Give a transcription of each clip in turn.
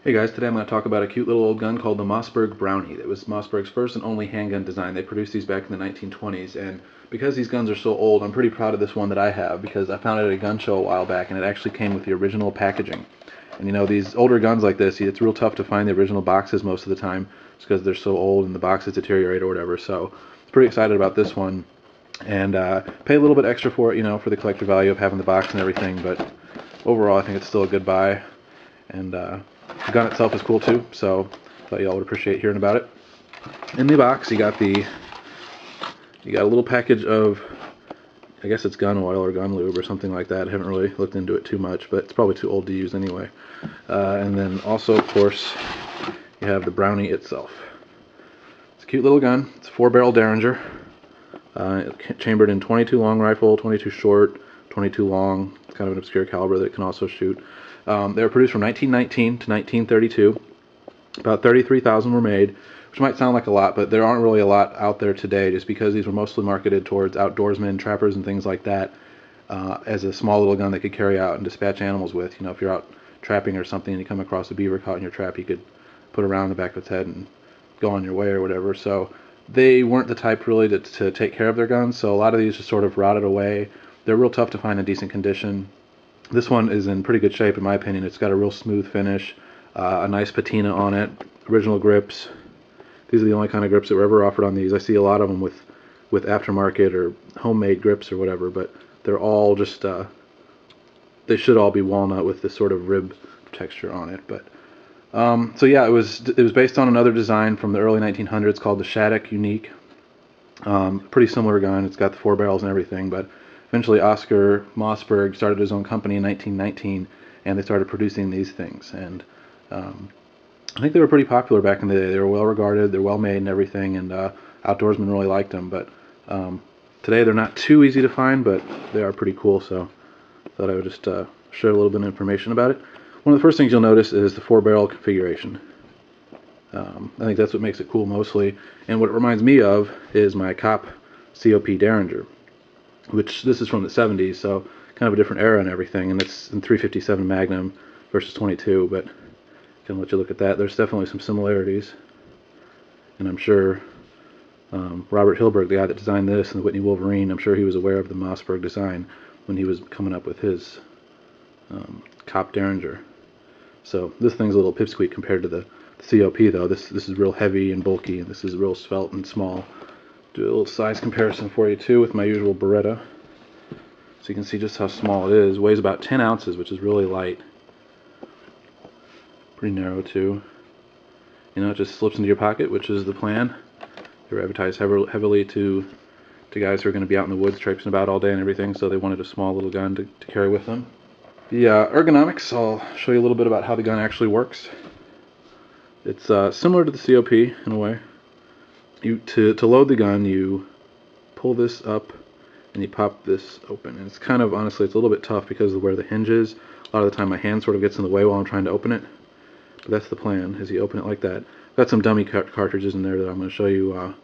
Hey guys, today I'm going to talk about a cute little old gun called the Mossberg Brownie. That was Mossberg's first and only handgun design. They produced these back in the 1920s, and because these guns are so old, I'm pretty proud of this one that I have, because I found it at a gun show a while back, and it actually came with the original packaging. And you know, these older guns like this, it's real tough to find the original boxes most of the time, just because they're so old and the boxes deteriorate or whatever. So I'm pretty excited about this one, and pay a little bit extra for it, you know, for the collector value of having the box and everything, but overall I think it's still a good buy. And the gun itself is cool too, so thought y'all would appreciate hearing about it. In the box, you got a little package of, I guess it's gun oil or gun lube or something like that. I haven't really looked into it too much, but it's probably too old to use anyway. And then also, of course, you have the Brownie itself. It's a cute little gun. It's a 4-barrel derringer, chambered in 22 long rifle, 22 short, 22 long. It's kind of an obscure caliber that it can also shoot. They were produced from 1919 to 1932. About 33,000 were made, which might sound like a lot, but there aren't really a lot out there today, just because these were mostly marketed towards outdoorsmen, trappers, and things like that, as a small little gun they could carry out and dispatch animals with. You know, if you're out trapping or something and you come across a beaver caught in your trap, you could put it around the back of its head and go on your way or whatever. So they weren't the type really to take care of their guns, so a lot of these just sort of rotted away. They're real tough to find in decent condition. This one is in pretty good shape in my opinion. It's got a real smooth finish, a nice patina on it, original grips. These are the only kind of grips that were ever offered on these. I see a lot of them with aftermarket or homemade grips or whatever, but they're all just, they should all be walnut with this sort of rib texture on it. But so yeah, it was based on another design from the early 1900s called the Shattuck Unique. Pretty similar gun. It's got the 4 barrels and everything, but eventually Oscar Mossberg started his own company in 1919, and they started producing these things. And I think they were pretty popular back in the day. They were well regarded, they're well made and everything, and outdoorsmen really liked them. But today they're not too easy to find, but they are pretty cool, so I thought I would just share a little bit of information about it. One of the first things you'll notice is the 4-barrel configuration. I think that's what makes it cool mostly, and what it reminds me of is my COP derringer, which this is from the 70s, so kind of a different era and everything, and it's in 357 Magnum versus 22, but I can let you look at that. There's definitely some similarities, and I'm sure Robert Hilberg, the guy that designed this, and the Whitney Wolverine, I'm sure he was aware of the Mossberg design when he was coming up with his COP derringer. So this thing's a little pipsqueak compared to the COP though. This is real heavy and bulky, and this is real svelte and small. Do a little size comparison for you too with my usual Beretta, so you can see just how small it is. Weighs about 10 ounces, which is really light. Pretty narrow too. You know, it just slips into your pocket, which is the plan. They're advertised heavily to guys who are going to be out in the woods traipsing about all day and everything, so they wanted a small little gun to carry with them. The ergonomics, I'll show you a little bit about how the gun actually works. It's similar to the COP in a way. To load the gun, you pull this up and you pop this open. And it's kind of, honestly, it's a little bit tough because of where the hinge is. A lot of the time my hand sort of gets in the way while I'm trying to open it. But that's the plan, is you open it like that. I've got some dummy cartridges in there that I'm going to show you,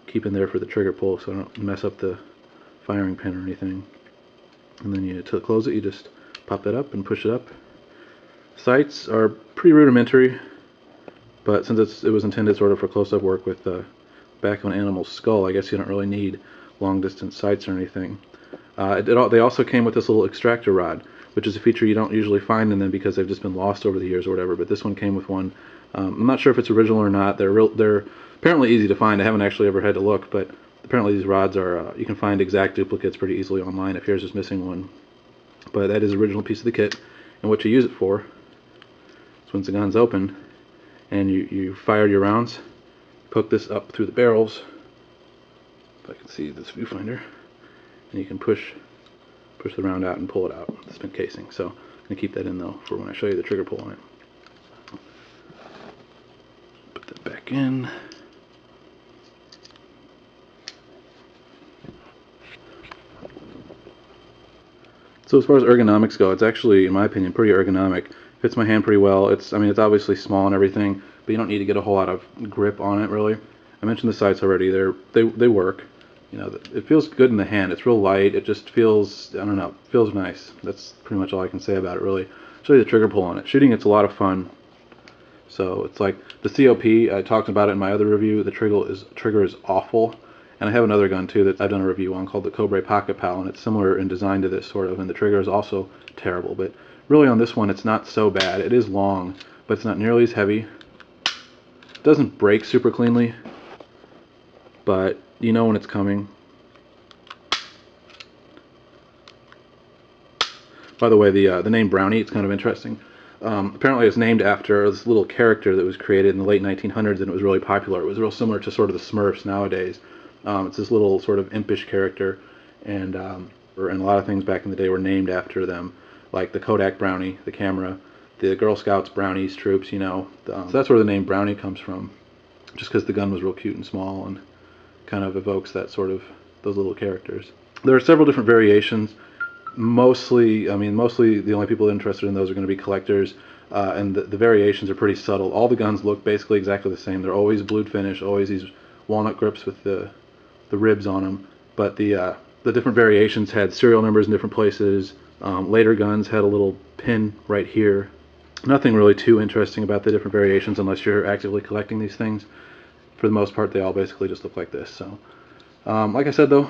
keep in there for the trigger pull so I don't mess up the firing pin or anything. And then to close it, you just pop that up and push it up. Sights are pretty rudimentary, but since it was intended sort of for close-up work with the back of an animal's skull, I guess you don't really need long-distance sights or anything. They also came with this little extractor rod, which is a feature you don't usually find in them because they've just been lost over the years or whatever, but this one came with one. I'm not sure if it's original or not. They're apparently easy to find. I haven't actually ever had to look, but apparently these rods are, you can find exact duplicates pretty easily online if yours is missing one. But that is the original piece of the kit, and what you use it for is once the gun's open and you fire your rounds, poke this up through the barrels, if I can see this viewfinder, and you can push the round out and pull it out, the spent casing. So I'm going to keep that in though for when I show you the trigger pull on it. Put that back in. So as far as ergonomics go, it's actually, in my opinion, pretty ergonomic. Fits my hand pretty well. I mean, it's obviously small and everything, but you don't need to get a whole lot of grip on it, really. I mentioned the sights already. They work. You know, it feels good in the hand. It's real light. It just feels, I don't know, feels nice. That's pretty much all I can say about it, really. I'll show you the trigger pull on it. Shooting, it's a lot of fun. So it's like the COP, I talked about it in my other review, the trigger is awful. And I have another gun too that I've done a review on called the Cobray Pocket Pal, and it's similar in design to this sort of, and the trigger is also terrible. But really on this one it's not so bad. It is long, but it's not nearly as heavy. It doesn't break super cleanly, but you know when it's coming. By the way, the name Brownie, it's kind of interesting. Apparently it's named after this little character that was created in the late 1900s, and it was really popular. It was real similar to sort of the Smurfs nowadays. It's this little sort of impish character, and a lot of things back in the day were named after them, like the Kodak Brownie, the camera, the Girl Scouts Brownies troops, you know. So that's where the name Brownie comes from, just because the gun was real cute and small and kind of evokes that sort of, those little characters. There are several different variations. Mostly the only people interested in those are going to be collectors, and the variations are pretty subtle. All the guns look basically exactly the same. They're always blued finish, always these walnut grips with the ribs on them. But the different variations had serial numbers in different places. Later guns had a little pin right here. Nothing really too interesting about the different variations unless you're actively collecting these things. For the most part, they all basically just look like this. So, like I said though,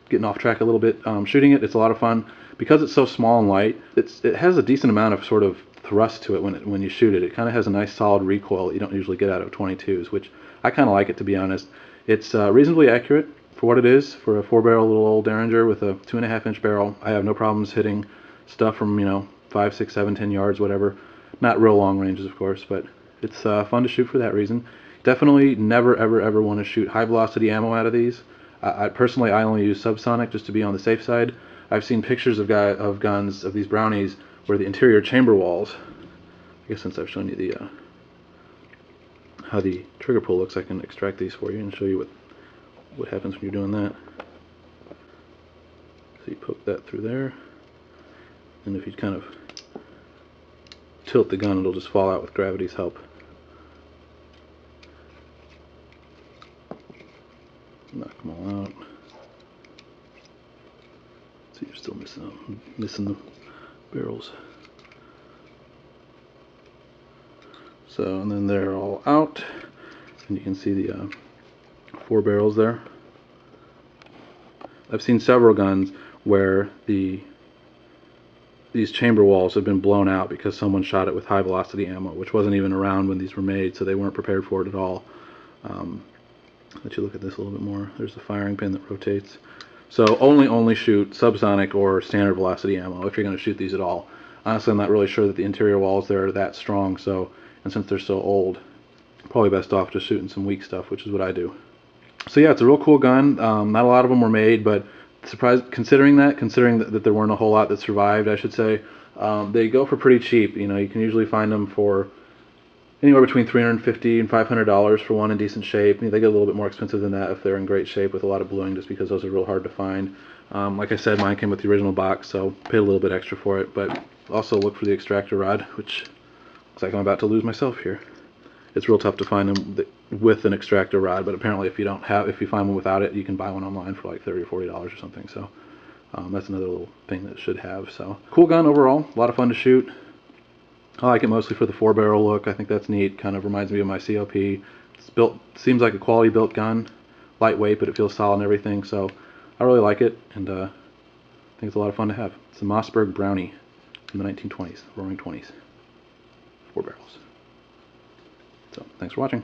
getting off track a little bit, shooting it's a lot of fun. Because it's so small and light, it has a decent amount of sort of thrust to it when you shoot it. It kind of has a nice solid recoil that you don't usually get out of 22s, which I kind of like it, to be honest. It's reasonably accurate for what it is, for a 4-barrel little old derringer with a 2.5-inch barrel. I have no problems hitting stuff from, you know, 5, 6, 7, 10 yards, whatever. Not real long ranges, of course, but it's fun to shoot for that reason. Definitely never ever want to shoot high velocity ammo out of these. I personally only use subsonic just to be on the safe side. I've seen pictures of guns, of these brownies, where the interior chamber walls, I guess since I've shown you the how the trigger pull looks, I can extract these for you and show you what happens when you're doing that. So you poke that through there, and if you kind of tilt the gun, it'll just fall out with gravity's help. Knock them all out. See, you're still missing the barrels. So, and then they're all out, and you can see the 4 barrels there. I've seen several guns where these chamber walls have been blown out because someone shot it with high velocity ammo, which wasn't even around when these were made, so they weren't prepared for it at all. Let you look at this a little bit more. There's the firing pin that rotates. So only shoot subsonic or standard velocity ammo if you're going to shoot these at all. Honestly, I'm not really sure that the interior walls there are that strong, so, and since they're so old, probably best off just shooting some weak stuff, which is what I do. So yeah, it's a real cool gun. Not a lot of them were made, but considering that there weren't a whole lot that survived, I should say, they go for pretty cheap. You know, you can usually find them for anywhere between $350 and $500 for one in decent shape. They get a little bit more expensive than that if they're in great shape with a lot of bluing, just because those are real hard to find. Like I said, mine came with the original box, so paid a little bit extra for it. But also look for the Extractor Rod, which looks like I'm about to lose myself here. It's real tough to find them with an Extractor Rod, but apparently if you find one without it, you can buy one online for like $30 or $40 or something. So that's another little thing that it should have. So cool gun overall, a lot of fun to shoot. I like it mostly for the 4-barrel look. I think that's neat. Kind of reminds me of my COP. It's built, seems like a quality built gun, lightweight, but it feels solid and everything. So I really like it, and I think it's a lot of fun to have. It's a Mossberg Brownie from the 1920s, Roaring 20s, 4 barrels. So thanks for watching.